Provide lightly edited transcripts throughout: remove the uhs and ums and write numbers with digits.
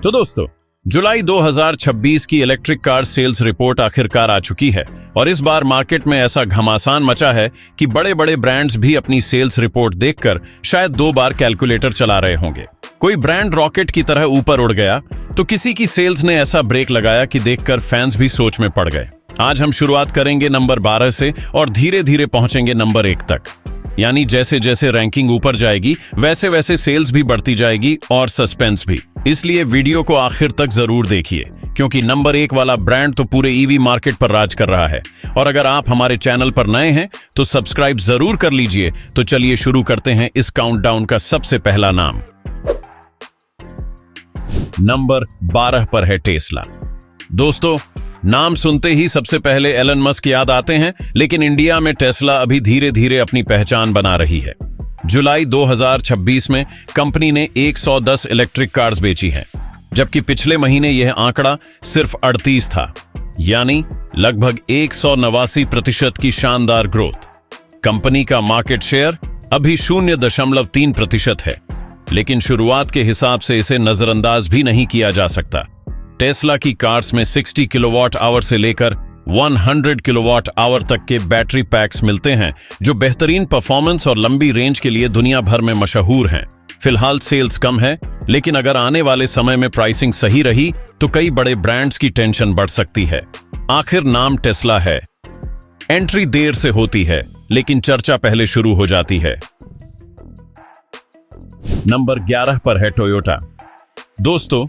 तो दोस्तों, जुलाई 2026 की इलेक्ट्रिक कार सेल्स रिपोर्ट आखिरकार आ चुकी है और इस बार मार्केट में ऐसा घमासान मचा है कि बड़े बड़े ब्रांड्स भी अपनी सेल्स रिपोर्ट देखकर शायद 2 बार कैलकुलेटर चला रहे होंगे। कोई ब्रांड रॉकेट की तरह ऊपर उड़ गया तो किसी की सेल्स ने ऐसा ब्रेक लगाया कि देखकर फैंस भी सोच में पड़ गए। आज हम शुरुआत करेंगे नंबर 12 से और धीरे धीरे पहुंचेंगे नंबर 1 तक। यानी जैसे जैसे रैंकिंग ऊपर जाएगी वैसे वैसे सेल्स भी बढ़ती जाएगी और सस्पेंस भी। इसलिए वीडियो को आखिर तक जरूर देखिए, क्योंकि नंबर 1 वाला ब्रांड तो पूरे ईवी मार्केट पर राज कर रहा है। और अगर आप हमारे चैनल पर नए हैं तो सब्सक्राइब जरूर कर लीजिए। तो चलिए शुरू करते हैं इस काउंटडाउन का सबसे पहला नाम। नंबर 12 पर है टेस्ला। दोस्तों, नाम सुनते ही सबसे पहले एलन मस्क याद आते हैं, लेकिन इंडिया में टेस्ला अभी धीरे धीरे अपनी पहचान बना रही है। जुलाई 2026 में कंपनी ने 110 इलेक्ट्रिक कार्स बेची हैं, जबकि पिछले महीने यह आंकड़ा सिर्फ 38 था, यानी लगभग 189% की शानदार ग्रोथ। कंपनी का मार्केट शेयर अभी 0.3% है, लेकिन शुरुआत के हिसाब से इसे नजरअंदाज भी नहीं किया जा सकता। टेस्ला की कार्स में 60 किलोवाट आवर से लेकर 100 किलोवाट आवर तक के बैटरी पैक्स मिलते हैं, जो बेहतरीन परफॉर्मेंस और लंबी रेंज के लिए दुनिया भर में मशहूर हैं। फिलहाल सेल्स कम है, लेकिन अगर आने वाले समय में प्राइसिंग सही रही तो कई बड़े ब्रांड्स की टेंशन बढ़ सकती है। आखिर नाम टेस्ला है। एंट्री देर से होती है, लेकिन चर्चा पहले शुरू हो जाती है। नंबर 11 पर है टोयोटा। दोस्तों,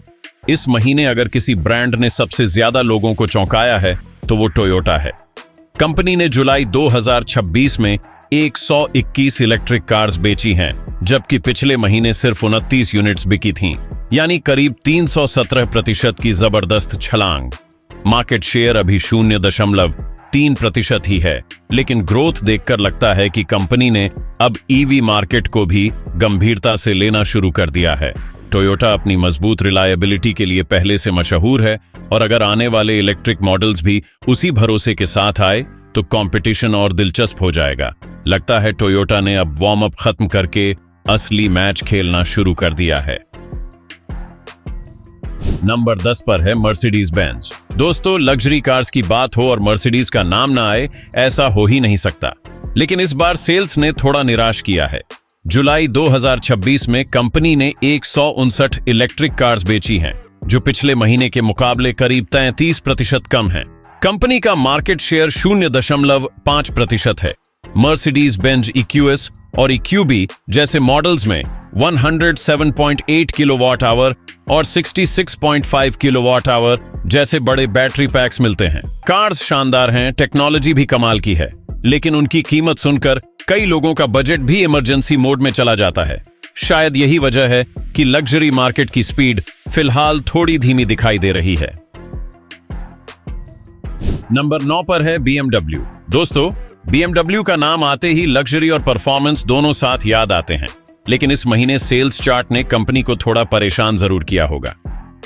इस महीने अगर किसी ब्रांड ने सबसे ज्यादा लोगों को चौंकाया है तो वो टोयोटा है। कंपनी ने जुलाई 2026 में 121 इलेक्ट्रिक कार्स बेची हैं, जबकि पिछले महीने सिर्फ 29 यूनिट्स बिकी थीं, यानी करीब 317% की जबरदस्त छलांग। मार्केट शेयर अभी 0.3% ही है, लेकिन ग्रोथ देखकर लगता है कि कंपनी ने अब ईवी मार्केट को भी गंभीरता से लेना शुरू कर दिया है। टोयोटा अपनी मजबूत रिलायबिलिटी के लिए पहले से मशहूर है और अगर आने वाले इलेक्ट्रिक मॉडल्स भी उसी भरोसे के साथ आए तो कंपटीशन और दिलचस्प हो जाएगा। लगता है टोयोटा ने अब वार्म अप खत्म करके असली मैच खेलना शुरू कर दिया है। नंबर 10 पर है मर्सिडीज बेंज। दोस्तों, लग्जरी कार्स की बात हो और मर्सिडीज का नाम ना आए, ऐसा हो ही नहीं सकता। लेकिन इस बार सेल्स ने थोड़ा निराश किया है। जुलाई 2026 में कंपनी ने 159 इलेक्ट्रिक कार्स बेची हैं, जो पिछले महीने के मुकाबले करीब 33% कम है। कंपनी का मार्केट शेयर 0.5% है। मर्सिडीज बेंज EQS और EQB जैसे मॉडल्स में 107.8 किलोवाट आवर और 66.5 किलोवाट आवर जैसे बड़े बैटरी पैक्स मिलते हैं। कार्स शानदार हैं, टेक्नोलॉजी भी कमाल की है, लेकिन उनकी कीमत सुनकर कई लोगों का बजट भी इमरजेंसी मोड में चला जाता है। शायद यही वजह है कि लग्जरी मार्केट की स्पीड फिलहाल थोड़ी धीमी दिखाई दे रही है। नंबर 9 पर है BMW। दोस्तों, BMW का नाम आते ही लग्जरी और परफॉर्मेंस दोनों साथ याद आते हैं, लेकिन इस महीने सेल्स चार्ट ने कंपनी को थोड़ा परेशान जरूर किया होगा।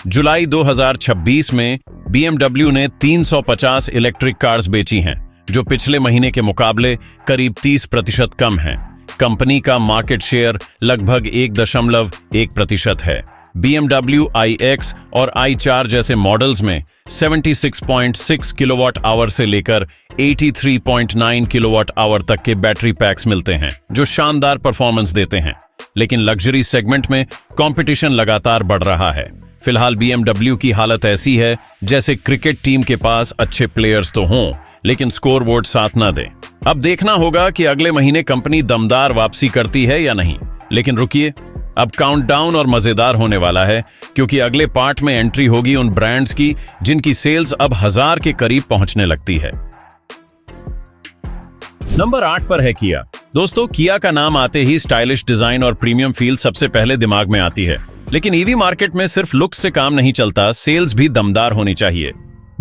जुलाई 2026 में BMW ने 350 इलेक्ट्रिक कार्स बेची हैं, जो पिछले महीने के मुकाबले करीब 30% कम है। कंपनी का मार्केट शेयर लगभग 1.1% है। BMW iX और i4 जैसे मॉडल्स में 76.6 किलोवाट आवर से लेकर 83.9 किलोवाट आवर तक के बैटरी पैक्स मिलते हैं, जो शानदार परफॉर्मेंस देते हैं। लेकिन लग्जरी सेगमेंट में कंपटीशन लगातार बढ़ रहा है। फिलहाल BMW की हालत ऐसी है जैसे क्रिकेट टीम के पास अच्छे प्लेयर्स तो हों, लेकिन स्कोरबोर्ड साथ ना दे। अब देखना होगा कि अगले महीने कंपनी दमदार वापसी करती है या नहीं। लेकिन रुकिए, अब काउंटडाउन और मजेदार होने वाला है, क्योंकि अगले पार्ट में एंट्री होगी उन ब्रांड्स की जिनकी सेल्स अब 1000 के करीब पहुंचने लगती है। नंबर 8 पर है किया। दोस्तों, किया का नाम आते ही स्टाइलिश डिजाइन और प्रीमियम फील सबसे पहले दिमाग में आती है, लेकिन ईवी मार्केट में सिर्फ लुक्स से काम नहीं चलता, सेल्स भी दमदार होनी चाहिए।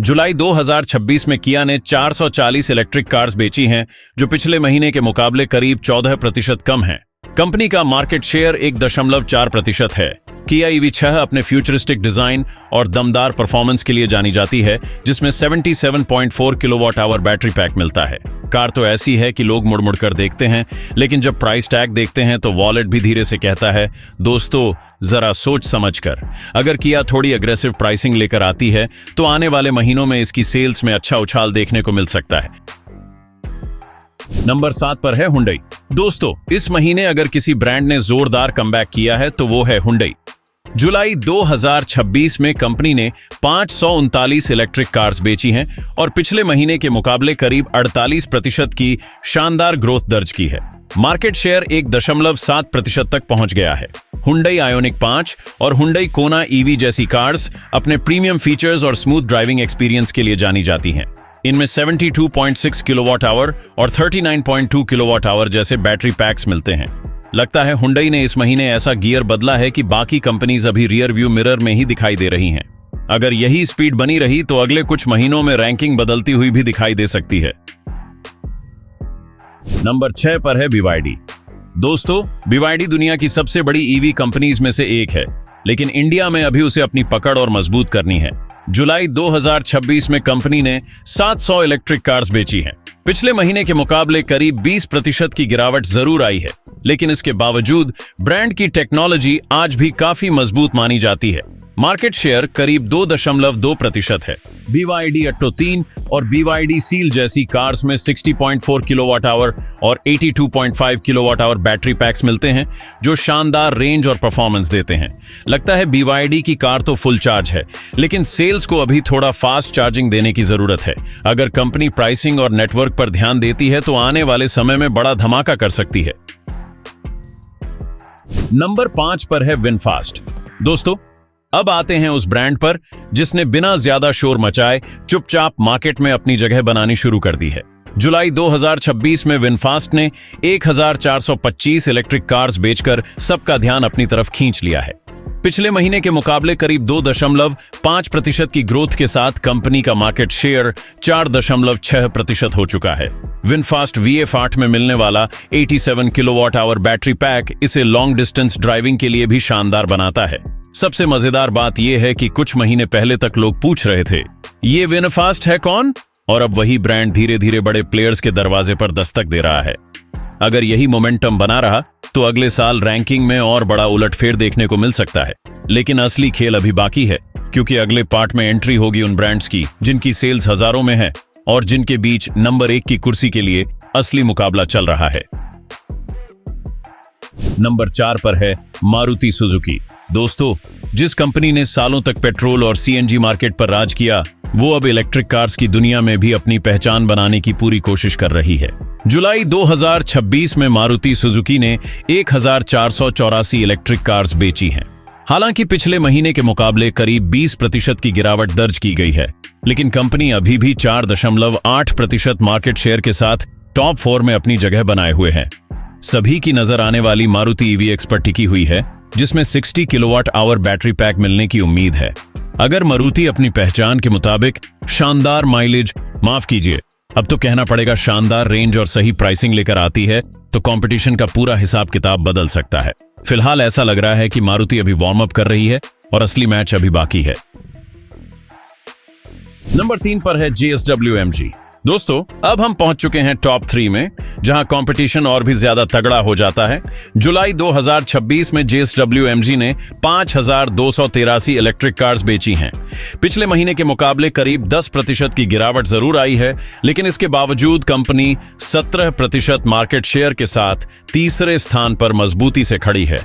जुलाई 2026 में किया ने 440 इलेक्ट्रिक कार्स बेची हैं, जो पिछले महीने के मुकाबले करीब 14% कम है। कंपनी का मार्केट शेयर 1.4% है। किया EV6 अपने फ्यूचरिस्टिक डिजाइन और दमदार परफॉर्मेंस के लिए जानी जाती है, जिसमें 77.4 किलोवाट आवर बैटरी पैक मिलता है। कार तो ऐसी है कि लोग मुड़ मुड़ कर देखते हैं, लेकिन जब प्राइस टैग देखते हैं तो वॉलेट भी धीरे से कहता है, दोस्तों जरा सोच समझकर। अगर किया थोड़ी अग्रेसिव प्राइसिंग लेकर आती है तो आने वाले महीनों में इसकी सेल्स में अच्छा उछाल देखने को मिल सकता है। नंबर 7 पर है हुंडई। दोस्तों, इस महीने अगर किसी ब्रांड ने जोरदार कमबैक किया है तो वो है हुंडई। जुलाई 2026 में कंपनी ने 539 इलेक्ट्रिक कार्स बेची हैं और पिछले महीने के मुकाबले करीब 48% की शानदार ग्रोथ दर्ज की है। मार्केट शेयर 1.7% तक पहुंच गया है। हुंडई आयोनिक 5 और हुंडई कोना ईवी जैसी कार्स अपने प्रीमियम फीचर्स और स्मूथ ड्राइविंग एक्सपीरियंस के लिए जानी जाती हैं। इनमें 72.6 किलोवाट आवर और 39.2 किलोवाट आवर जैसे बैटरी पैक्स मिलते हैं। लगता है हुंडई ने इस महीने ऐसा गियर बदला है कि बाकी कंपनीज अभी रियर व्यू मिरर में ही दिखाई दे रही हैं। अगर यही स्पीड बनी रही तो अगले कुछ महीनों में रैंकिंग बदलती हुई भी दिखाई दे सकती है। नंबर 6 पर है BYD। दोस्तों, BYD दुनिया की सबसे बड़ी ईवी कंपनीज में से एक है, लेकिन इंडिया में अभी उसे अपनी पकड़ और मजबूत करनी है। जुलाई 2026 में कंपनी ने 700 इलेक्ट्रिक कार्स बेची हैं। पिछले महीने के मुकाबले करीब 20% की गिरावट जरूर आई है, लेकिन इसके बावजूद ब्रांड की टेक्नोलॉजी आज भी काफी मजबूत मानी जाती है। मार्केट शेयर करीब 2.2% है। BYD अट्टो 3 और BYD सील जैसी कार्स में 60.4 किलोवाट आवर और 82.5 किलोवाट आवर बैटरी पैक्स मिलते हैं, जो शानदार रेंज और परफॉर्मेंस देते हैं। लगता है BYD की कार तो फुल चार्ज है, लेकिन सेल्स को अभी थोड़ा फास्ट चार्जिंग देने की जरूरत है। अगर कंपनी प्राइसिंग और नेटवर्क पर ध्यान देती है तो आने वाले समय में बड़ा धमाका कर सकती है। नंबर 5 पर है विनफास्ट। दोस्तों, अब आते हैं उस ब्रांड पर जिसने बिना ज्यादा शोर मचाए चुपचाप मार्केट में अपनी जगह बनानी शुरू कर दी है। जुलाई 2026 में विनफास्ट ने 1425 इलेक्ट्रिक कार्स बेचकर सबका ध्यान अपनी तरफ खींच लिया है। पिछले महीने के मुकाबले करीब 2.5% की ग्रोथ के साथ कंपनी का मार्केट शेयर 4.6% हो चुका है। विनफास्ट VF8 में मिलने वाला 87 किलोवाट आवर बैटरी पैक इसे लॉन्ग डिस्टेंस ड्राइविंग के लिए भी शानदार बनाता है। सबसे मजेदार बात यह है कि कुछ महीने पहले तक लोग पूछ रहे थे, ये विनफास्ट है कौन? और अब वही ब्रांड धीरे धीरे बड़े प्लेयर्स के दरवाजे पर दस्तक दे रहा है। अगर यही मोमेंटम बना रहा तो अगले साल रैंकिंग में और बड़ा उलटफेर देखने को मिल सकता है। लेकिन असली खेल अभी बाकी है, क्योंकि अगले पार्ट में एंट्री होगी उन ब्रांड्स की जिनकी सेल्स हजारों में है और जिनके बीच नंबर 1 की कुर्सी के लिए असली मुकाबला चल रहा है। नंबर 4 पर है मारुति सुजुकी। दोस्तों, जिस कंपनी ने सालों तक पेट्रोल और CNG मार्केट पर राज किया, वो अब इलेक्ट्रिक कार्स की दुनिया में भी अपनी पहचान बनाने की पूरी कोशिश कर रही है। जुलाई 2026 में मारुति सुजुकी ने 1484 इलेक्ट्रिक कार्स बेची हैं। हालांकि पिछले महीने के मुकाबले करीब 20% की गिरावट दर्ज की गई है, लेकिन कंपनी अभी भी 4.8% मार्केट शेयर के साथ टॉप 4 में अपनी जगह बनाए हुए है। सभी की नजर आने वाली मारुति EVX पर टिकी हुई है, जिसमें 60 किलोवाट आवर बैटरी पैक मिलने की उम्मीद है। अगर मारुति अपनी पहचान के मुताबिक शानदार माइलेज, माफ कीजिए, अब तो कहना पड़ेगा शानदार रेंज और सही प्राइसिंग लेकर आती है तो कंपटीशन का पूरा हिसाब किताब बदल सकता है। फिलहाल ऐसा लग रहा है कि मारुति अभी वार्म अप कर रही है और असली मैच अभी बाकी है। नंबर 3 पर है JSW MG। दोस्तों, अब हम पहुंच चुके हैं टॉप 3 में, जहां कंपटीशन और भी ज्यादा तगड़ा हो जाता है। जुलाई 2026 में JSW MG ने 5283 इलेक्ट्रिक कार्स बेची हैं। पिछले महीने के मुकाबले करीब 10% की गिरावट जरूर आई है, लेकिन इसके बावजूद कंपनी 17% मार्केट शेयर के साथ तीसरे स्थान पर मजबूती से खड़ी है।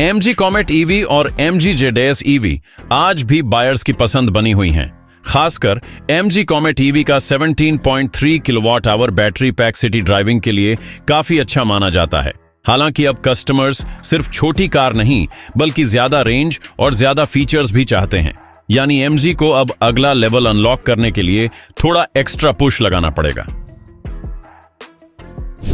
MG कॉमेट EV और MG ZS EV आज भी बायर्स की पसंद बनी हुई हैं। खासकर MG कॉमेट EV का 17.3 kilowatt hour battery pack city driving के लिए काफी अच्छा माना जाता है। हालांकि अब कस्टमर्स सिर्फ छोटी कार नहीं, बल्कि ज्यादा रेंज और ज्यादा फीचर्स भी चाहते हैं। यानी MG को अब अगला लेवल अनलॉक करने के लिए थोड़ा एक्स्ट्रा पुश लगाना पड़ेगा।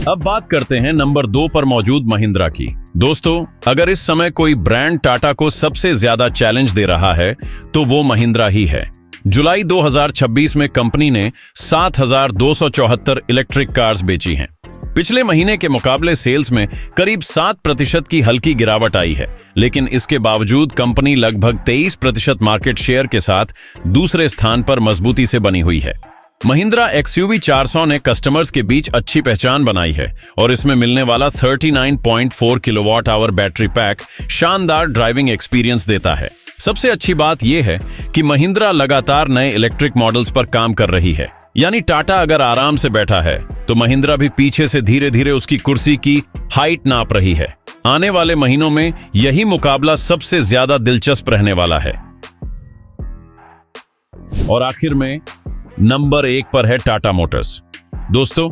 अब बात करते हैं नंबर 2 पर मौजूद महिंद्रा की। दोस्तों, अगर इस समय कोई ब्रांड टाटा को सबसे ज्यादा चैलेंज दे रहा है तो वो महिंद्रा ही है। जुलाई 2026 में कंपनी ने 7274 इलेक्ट्रिक कार्स बेची हैं। पिछले महीने के मुकाबले सेल्स में करीब 7% की हल्की गिरावट आई है, लेकिन इसके बावजूद कंपनी लगभग 23% मार्केट शेयर के साथ दूसरे स्थान पर मजबूती से बनी हुई है। महिंद्रा XUV 400 ने कस्टमर्स के बीच अच्छी पहचान बनाई है और इसमें मिलने वाला 39.4 किलोवाट आवर बैटरी पैक शानदार ड्राइविंग एक्सपीरियंस देता है। सबसे अच्छी बात यह है कि महिंद्रा लगातार नए इलेक्ट्रिक मॉडल्स पर काम कर रही है। यानी टाटा अगर आराम से बैठा है तो महिंद्रा भी पीछे से धीरे धीरे उसकी कुर्सी की हाइट नाप रही है। आने वाले महीनों में यही मुकाबला सबसे ज्यादा दिलचस्प रहने वाला है। और आखिर में नंबर 1 पर है टाटा मोटर्स। दोस्तों,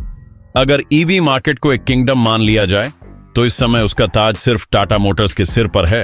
अगर ईवी मार्केट को एक किंगडम मान लिया जाए तो इस समय उसका ताज सिर्फ टाटा मोटर्स के सिर पर है।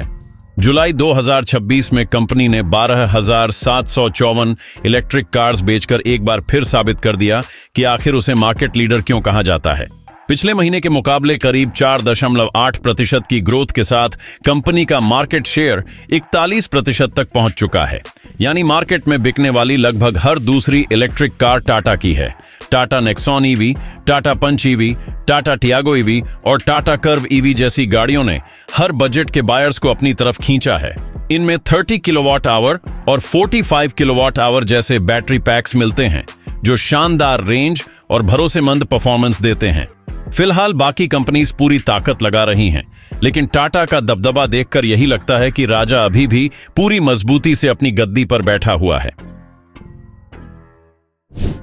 जुलाई 2026 में कंपनी ने 12,754 इलेक्ट्रिक कार्स बेचकर एक बार फिर साबित कर दिया कि आखिर उसे मार्केट लीडर क्यों कहा जाता है। पिछले महीने के मुकाबले करीब 4.8% की ग्रोथ के साथ कंपनी का मार्केट शेयर 41% तक पहुंच चुका है। यानी मार्केट में बिकने वाली लगभग हर दूसरी इलेक्ट्रिक कार टाटा की है। Tata Nexon EV, Tata Punch EV, Tata Tiago EV और टाटा कर्व ईवी जैसी गाड़ियों ने हर बजट के बायर्स को अपनी तरफ खींचा है। इनमें 30 किलोवाट आवर और 45 किलोवाट आवर जैसे बैटरी पैक्स मिलते हैं जो शानदार रेंज और भरोसेमंद परफॉर्मेंस देते हैं। फिलहाल बाकी कंपनीज पूरी ताकत लगा रही हैं, लेकिन टाटा का दबदबा देखकर यही लगता है कि राजा अभी भी पूरी मजबूती से अपनी गद्दी पर बैठा हुआ है।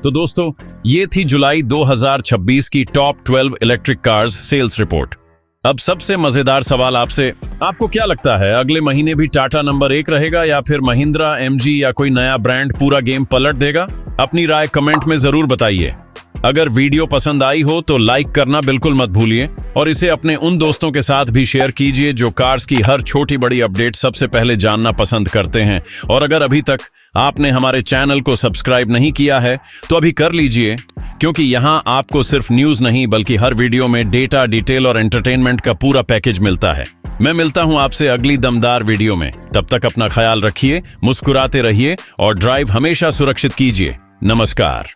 तो दोस्तों, ये थी जुलाई 2026 की top 12 electric cars sales report. अब सबसे मजेदार सवाल आपसे, आपको क्या लगता है अगले महीने भी टाटा नंबर 1 रहेगा या फिर महिंद्रा, MG या कोई नया ब्रांड पूरा गेम पलट देगा? अपनी राय कमेंट में जरूर बताइए। अगर वीडियो पसंद आई हो तो लाइक करना बिल्कुल मत भूलिए और इसे अपने उन दोस्तों के साथ भी शेयर कीजिए जो कार्स की हर छोटी बड़ी अपडेट सबसे पहले जानना पसंद करते हैं। और अगर अभी तक आपने हमारे चैनल को सब्सक्राइब नहीं किया है तो अभी कर लीजिए, क्योंकि यहाँ आपको सिर्फ न्यूज नहीं बल्कि हर वीडियो में डेटा, डिटेल और एंटरटेनमेंट का पूरा पैकेज मिलता है। मैं मिलता हूँ आपसे अगली दमदार वीडियो में। तब तक अपना ख्याल रखिए, मुस्कुराते रहिए और ड्राइव हमेशा सुरक्षित कीजिए। नमस्कार।